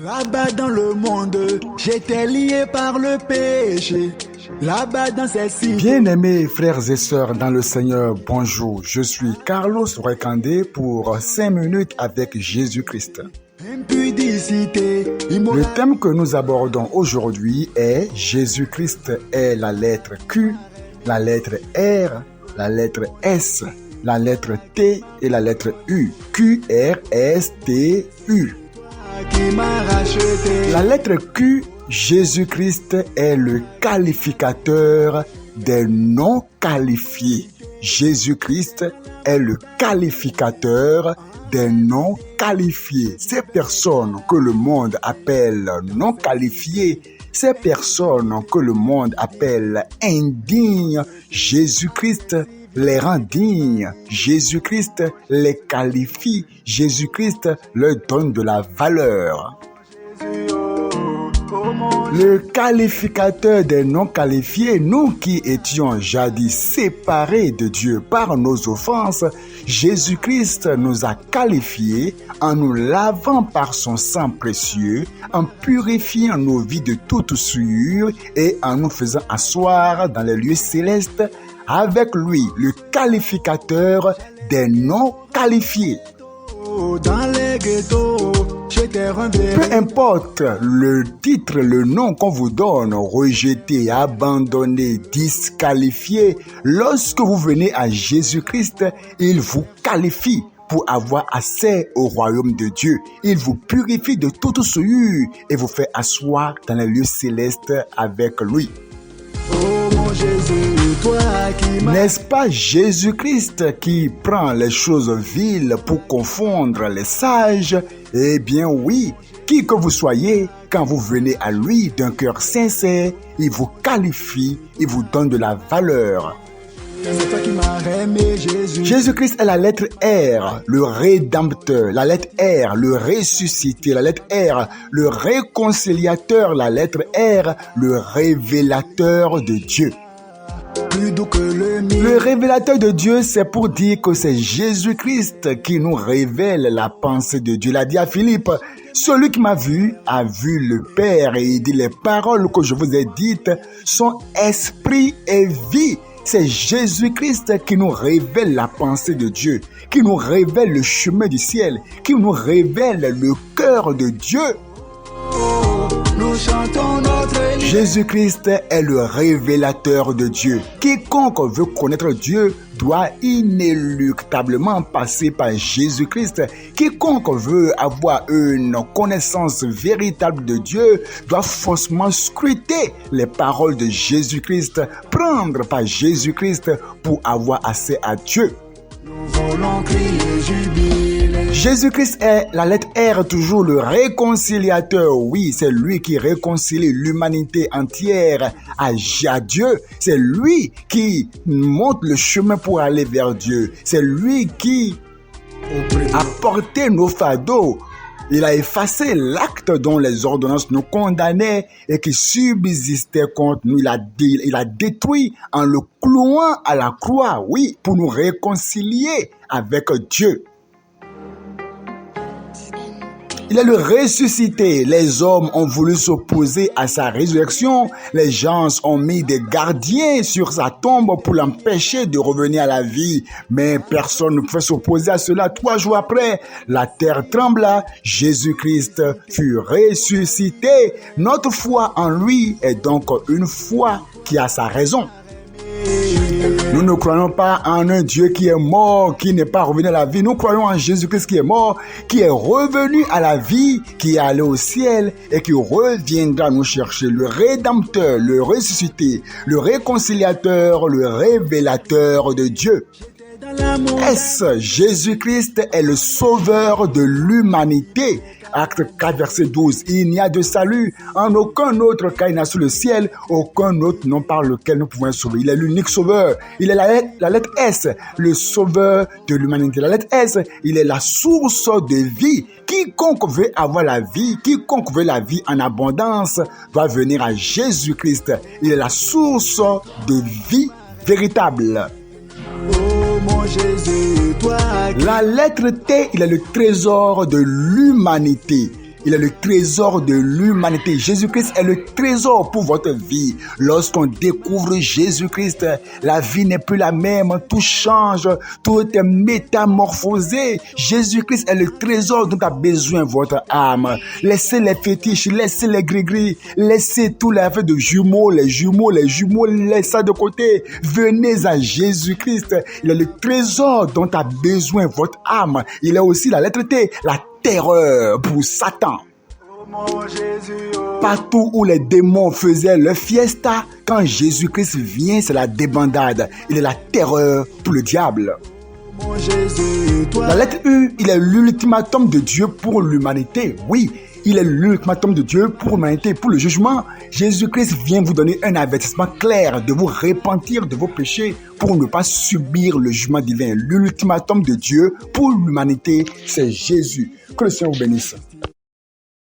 Là-bas dans le monde, j'étais lié par le péché. Là-bas dans ces cités. Bien-aimés frères et sœurs dans le Seigneur, bonjour. Je suis Carlos Rekandé pour 5 minutes avec Jésus-Christ. Impudicité, Le thème que nous abordons aujourd'hui est Jésus-Christ est la lettre Q, la lettre R, la lettre S, la lettre T et la lettre U. Q, R, S, T, U. qui m'a racheté. La lettre Q, Jésus-Christ est le qualificateur des non qualifiés. Jésus-Christ est le qualificateur des non qualifiés. Ces personnes que le monde appelle non qualifiées, ces personnes que le monde appelle indignes, Jésus-Christ les rend dignes. Jésus-Christ les qualifie. Jésus-Christ leur donne de la valeur. Le qualificateur des non qualifiés, nous qui étions jadis séparés de Dieu par nos offenses, Jésus-Christ nous a qualifiés en nous lavant par son sang précieux, en purifiant nos vies de toute souillure et en nous faisant asseoir dans les lieux célestes avec lui, le qualificateur des non qualifiés. Dans les ghettos, j'étais renversé. Peu importe le titre, le nom qu'on vous donne, rejeté, abandonné, disqualifié, lorsque vous venez à Jésus-Christ, il vous qualifie pour avoir accès au royaume de Dieu. Il vous purifie de toute souillure et vous fait asseoir dans les lieux célestes avec lui. Oh mon Jésus, toi qui m'as. N'est-ce pas Jésus-Christ qui prend les choses viles pour confondre les sages? Eh bien oui, qui que vous soyez, quand vous venez à lui d'un cœur sincère, il vous qualifie, il vous donne de la valeur. C'est toi qui m'as aimé, Jésus. Jésus-Christ est la lettre R, le rédempteur, la lettre R, le ressuscité, la lettre R, le réconciliateur, la lettre R, le révélateur de Dieu. Plus doux que le mien. Le révélateur de Dieu, c'est pour dire que c'est Jésus-Christ qui nous révèle la pensée de Dieu. Il a dit à Philippe, celui qui m'a vu a vu le Père. Et il dit, les paroles que je vous ai dites sont esprit et vie. C'est Jésus-Christ qui nous révèle la pensée de Dieu, qui nous révèle le chemin du ciel, qui nous révèle le cœur de Dieu. Nous chantons notre hymne. Jésus-Christ est le révélateur de Dieu. Quiconque veut connaître Dieu doit inéluctablement passer par Jésus-Christ. Quiconque veut avoir une connaissance véritable de Dieu doit forcément scruter les paroles de Jésus-Christ, prendre par Jésus-Christ pour avoir accès à Dieu. Nous voulons crier jubilé. Jésus-Christ est la lettre R, toujours le réconciliateur. Oui, c'est lui qui réconcilie l'humanité entière à Dieu. C'est lui qui montre le chemin pour aller vers Dieu. C'est lui qui a porté nos fardeaux. Il a effacé l'acte dont les ordonnances nous condamnaient et qui subsistait contre nous. Il a détruit en le clouant à la croix, oui, pour nous réconcilier avec Dieu. Il est le ressuscité. Les hommes ont voulu s'opposer à sa résurrection. Les gens ont mis des gardiens sur sa tombe pour l'empêcher de revenir à la vie. Mais personne ne pouvait s'opposer à cela. 3 jours après, la terre trembla. Jésus-Christ fut ressuscité. Notre foi en lui est donc une foi qui a sa raison. Nous ne croyons pas en un Dieu qui est mort, qui n'est pas revenu à la vie. Nous croyons en Jésus-Christ qui est mort, qui est revenu à la vie, qui est allé au ciel et qui reviendra nous chercher. Le rédempteur, le ressuscité, le réconciliateur, le révélateur de Dieu. Est-ce Jésus-Christ est le sauveur de l'humanité? Acte 4, verset 12. Il n'y a de salut en aucun autre cas il n'a sous le ciel, aucun autre nom par lequel nous pouvons être sauvés. Il est l'unique sauveur. Il est la lettre S, le sauveur de l'humanité. La lettre S, il est la source de vie. Quiconque veut avoir la vie, quiconque veut la vie en abondance, doit venir à Jésus-Christ. Il est la source de vie véritable. Oh mon Jésus, toi qui... La lettre T, il est le trésor de l'humanité. Il est le trésor de l'humanité. Jésus-Christ est le trésor pour votre vie. Lorsqu'on découvre Jésus-Christ, la vie n'est plus la même. Tout change. Tout est métamorphosé. Jésus-Christ est le trésor dont a besoin votre âme. Laissez les fétiches, laissez les gris-gris, laissez tous les affaires de jumeaux, laissez ça de côté. Venez à Jésus-Christ. Il est le trésor dont a besoin votre âme. Il est aussi la lettre T, la terreur pour Satan. Partout où les démons faisaient leur fiesta, quand Jésus-Christ vient, c'est la débandade. Il est la terreur pour le diable. La lettre U, il est l'ultimatum de Dieu pour l'humanité. Oui, il est l'ultimatum de Dieu pour l'humanité, pour le jugement. Jésus-Christ vient vous donner un avertissement clair de vous repentir de vos péchés pour ne pas subir le jugement divin. L'ultimatum de Dieu pour l'humanité, c'est Jésus. Que le Seigneur vous bénisse.